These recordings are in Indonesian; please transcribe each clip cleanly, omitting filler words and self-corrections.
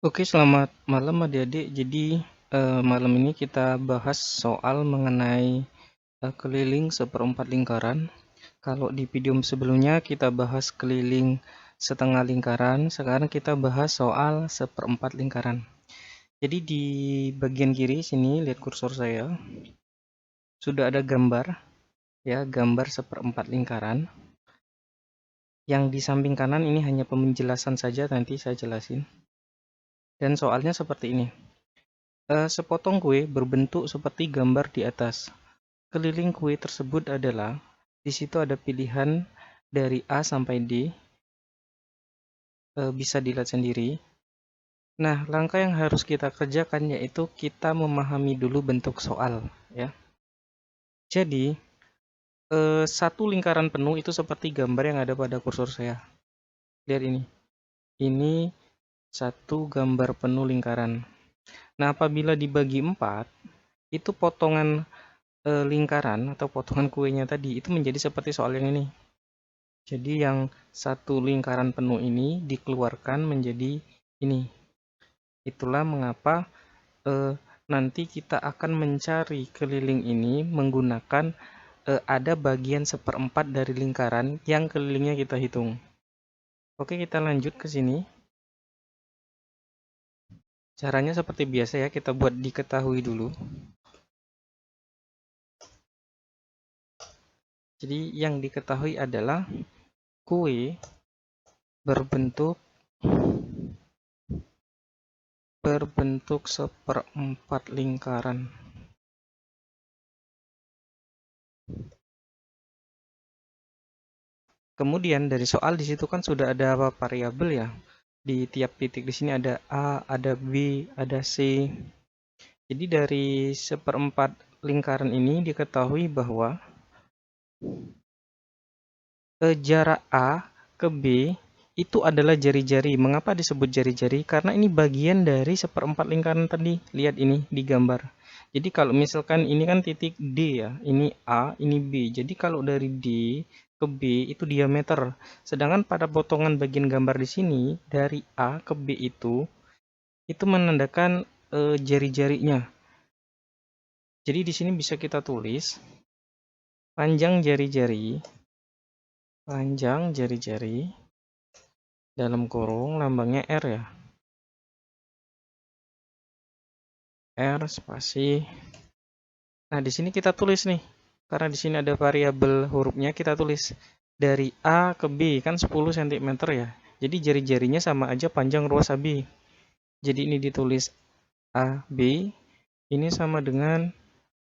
Oke, selamat malam adik-adik. Jadi, malam ini kita bahas soal mengenai keliling seperempat lingkaran. Kalau di video sebelumnya kita bahas keliling setengah lingkaran, sekarang kita bahas soal seperempat lingkaran. Jadi di bagian kiri sini, lihat kursor saya, sudah ada gambar, ya, gambar seperempat lingkaran. Yang di samping kanan ini hanya penjelasan saja, nanti saya jelasin. Dan soalnya seperti ini. Sepotong kue berbentuk seperti gambar di atas. Keliling kue tersebut adalah, di situ ada pilihan dari A sampai D, bisa dilihat sendiri. Nah, langkah yang harus kita kerjakan yaitu kita memahami dulu bentuk soal, ya. Jadi, satu lingkaran penuh itu seperti gambar yang ada pada kursor saya. Lihat ini. Ini satu gambar penuh lingkaran. Nah, apabila dibagi 4, itu potongan lingkaran atau potongan kuenya tadi itu menjadi seperti soal yang ini. Jadi yang satu lingkaran penuh ini dikeluarkan menjadi ini. Itulah mengapa nanti kita akan mencari keliling ini menggunakan ada bagian seperempat dari lingkaran yang kelilingnya kita hitung. Oke, kita lanjut ke sini. Caranya seperti biasa ya, kita buat diketahui dulu. Jadi yang diketahui adalah kue berbentuk seperempat lingkaran. Kemudian dari soal di situ kan sudah ada variabel ya. Di tiap titik di sini ada A, ada B, ada C. Jadi dari seperempat lingkaran ini diketahui bahwa jarak A ke B itu adalah jari-jari. Mengapa disebut jari-jari? Karena ini bagian dari seperempat lingkaran tadi. Lihat ini di gambar. Jadi kalau misalkan ini kan titik D ya, ini A, ini B. Jadi kalau dari D ke B itu diameter. Sedangkan pada potongan bagian gambar di sini dari A ke B itu menandakan jari-jarinya. Jadi di sini bisa kita tulis panjang jari-jari dalam kurung lambangnya R ya. R spasi. Nah, di sini kita tulis nih. Karena di sini ada variabel hurufnya, kita tulis dari A ke B kan 10 cm ya. Jadi jari-jarinya sama aja panjang ruas AB. Jadi ini ditulis AB, ini sama dengan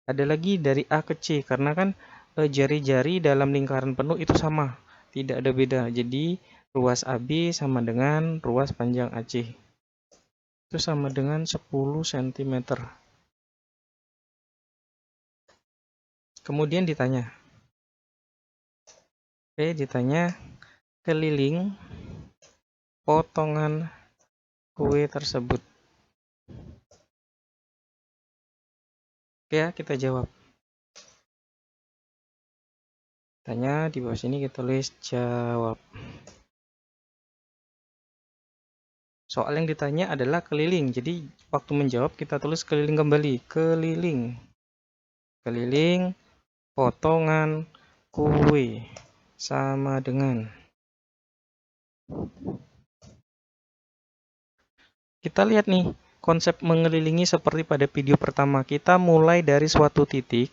ada lagi dari A ke C karena kan jari-jari dalam lingkaran penuh itu sama, tidak ada beda. Jadi ruas AB sama dengan ruas panjang AC. Itu sama dengan 10 cm. Kemudian ditanya. Ditanya keliling potongan kue tersebut. Oke ya, kita jawab. Tanya di bawah sini kita tulis jawab. Soal yang ditanya adalah keliling. Jadi waktu menjawab kita tulis keliling kembali. Keliling potongan kue sama dengan. Kita lihat nih, konsep mengelilingi seperti pada video pertama. Kita mulai dari suatu titik,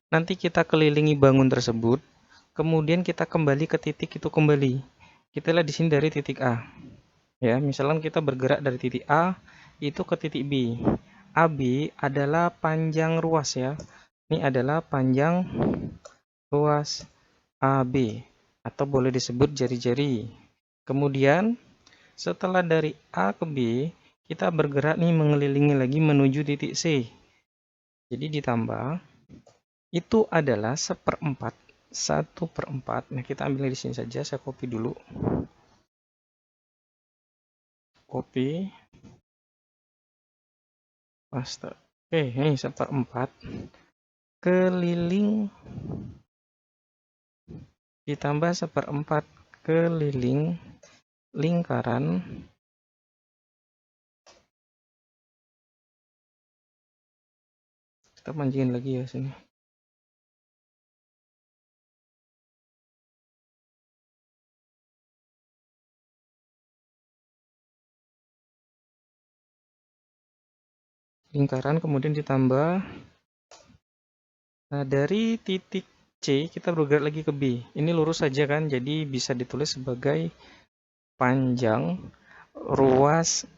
nanti kita kelilingi bangun tersebut, kemudian kita kembali ke titik itu kembali. Kita lihat di sini dari titik A. Ya, misalkan kita bergerak dari titik A itu ke titik B. AB adalah panjang ruas ya. Ini adalah panjang ruas AB atau boleh disebut jari-jari. Kemudian setelah dari A ke B, kita bergerak nih mengelilingi lagi menuju titik C. Jadi ditambah itu adalah seperempat, 1/4. Nah, kita ambil di sini saja, saya copy dulu. Copy. Paste. Oke, ini 1/4 keliling ditambah 1/4 keliling lingkaran Kita panjangin lagi ya sini. Lingkaran kemudian ditambah. Nah, dari titik C kita bergerak lagi ke B. Ini lurus saja kan, jadi bisa ditulis sebagai panjang ruas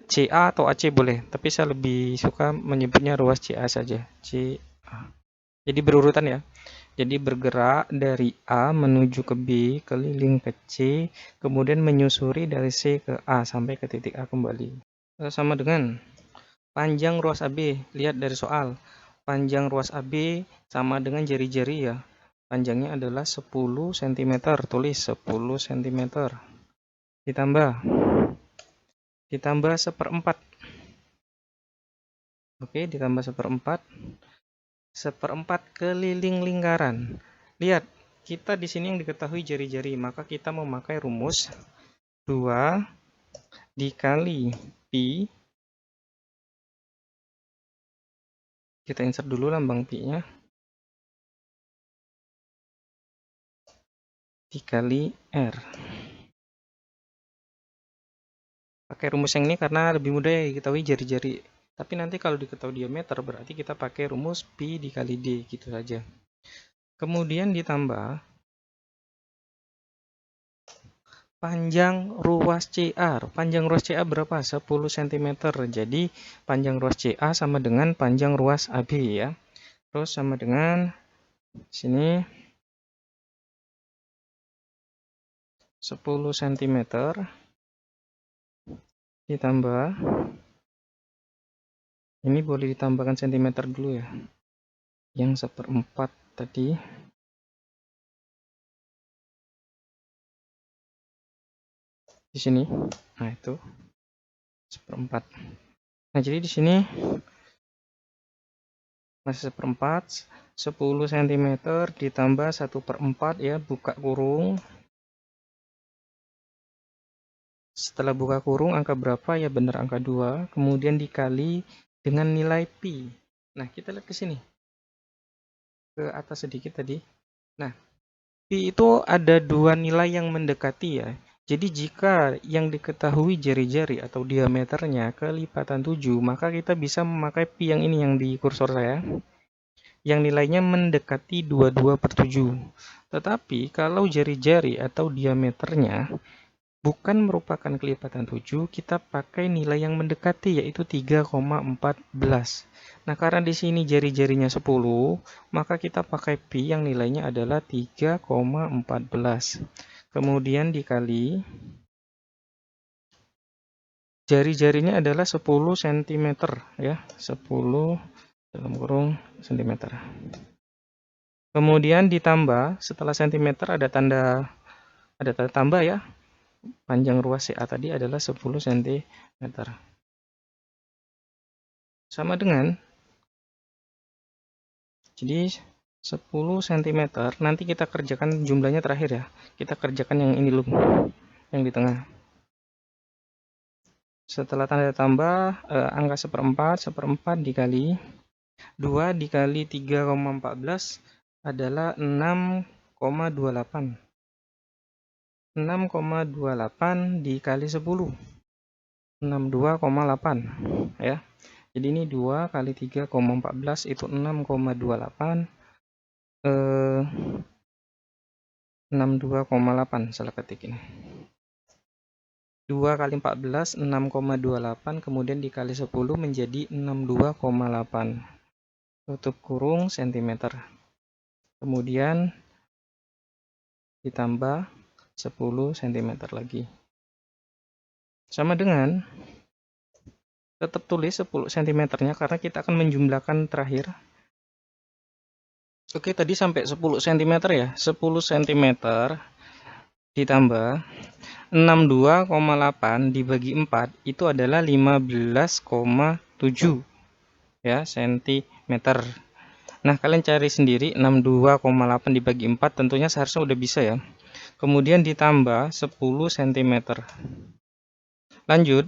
CA atau AC boleh, tapi saya lebih suka menyebutnya ruas CA saja. CA. Jadi berurutan ya. Jadi bergerak dari A menuju ke B, keliling ke C, kemudian menyusuri dari C ke A sampai ke titik A kembali. Sama dengan panjang ruas AB. Lihat dari soal. Panjang ruas AB sama dengan jari-jari ya. Panjangnya adalah 10 cm. Tulis 10 cm. Ditambah seperempat. Oke, ditambah seperempat. Seperempat keliling lingkaran. Lihat, kita di sini yang diketahui jari-jari, maka kita memakai rumus 2 dikali pi. Kita insert dulu lambang pi-nya. Dikali R. Pakai rumus yang ini karena lebih mudah ya diketahui jari-jari. Tapi nanti kalau diketahui diameter berarti kita pakai rumus pi dikali d, gitu saja. Kemudian ditambah panjang ruas CA. Panjang ruas CA berapa? 10 cm. Jadi panjang ruas CA sama dengan panjang ruas AB ya. Terus sama dengan sini 10 cm ditambah, ini boleh ditambahkan cm dulu ya, yang seperempat tadi, di sini. Nah, itu seperempat. Nah, jadi di sini masih seperempat, 10 cm ditambah 1/4 ya, buka kurung. Setelah buka kurung, angka berapa? Ya benar angka 2. Kemudian dikali dengan nilai pi. Nah, kita lihat ke sini. Ke atas sedikit tadi. Nah, pi itu ada dua nilai yang mendekati ya. Jadi jika yang diketahui jari-jari atau diameternya kelipatan 7, maka kita bisa memakai pi yang ini yang di kursor saya. Yang nilainya mendekati 22/7. Tetapi kalau jari-jari atau diameternya bukan merupakan kelipatan 7, kita pakai nilai yang mendekati yaitu 3,14. Nah, karena di sini jari-jarinya 10, maka kita pakai pi yang nilainya adalah 3,14. Kemudian dikali jari-jarinya adalah 10 cm ya, 10 dalam kurung cm. Kemudian ditambah, setelah cm ada tanda tambah ya. Panjang ruas CA tadi adalah 10 cm. Sama dengan, jadi 10 cm, nanti kita kerjakan jumlahnya terakhir ya. Kita kerjakan yang ini dulu, yang di tengah. Setelah tanda tambah, angka seperempat dikali 2 dikali 3,14 adalah 6,28. 6,28 dikali 10. 62,8 ya. Jadi ini 2 kali 3,14 itu 6,28. 62,8 salah ketik ini. 2 kali 14 6,28 kemudian dikali 10 menjadi 62,8. Tutup kurung cm. Kemudian ditambah 10 cm lagi. Sama dengan, tetap tulis 10 cm-nya karena kita akan menjumlahkan terakhir. Oke, tadi sampai 10 cm ya. 10 cm ditambah 62,8 dibagi 4 itu adalah 15,7 ya cm. Nah, kalian cari sendiri 62,8 dibagi 4 tentunya seharusnya udah bisa ya. Kemudian ditambah 10 cm. Lanjut,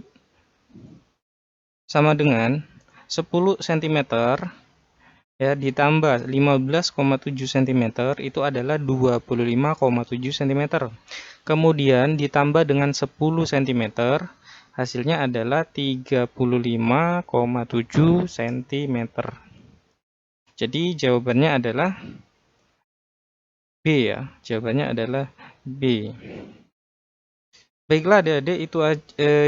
sama dengan 10 cm ya ditambah 15,7 cm itu adalah 25,7 cm. Kemudian ditambah dengan 10 cm, hasilnya adalah 35,7 cm. Jadi jawabannya adalah B ya. Jawabannya adalah B. Baiklah adik-adik,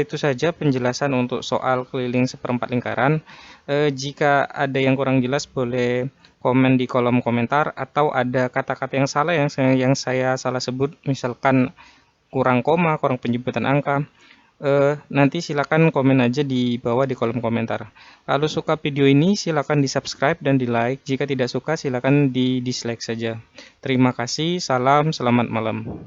itu saja penjelasan untuk soal keliling seperempat lingkaran. Jika ada yang kurang jelas boleh komen di kolom komentar, atau ada kata-kata yang salah yang saya salah sebut, misalkan kurang koma, kurang penyebutan angka, nanti silakan komen aja di bawah di kolom komentar. Kalau suka video ini silakan di subscribe dan di like. Jika tidak suka silakan di dislike saja. Terima kasih, salam, selamat malam.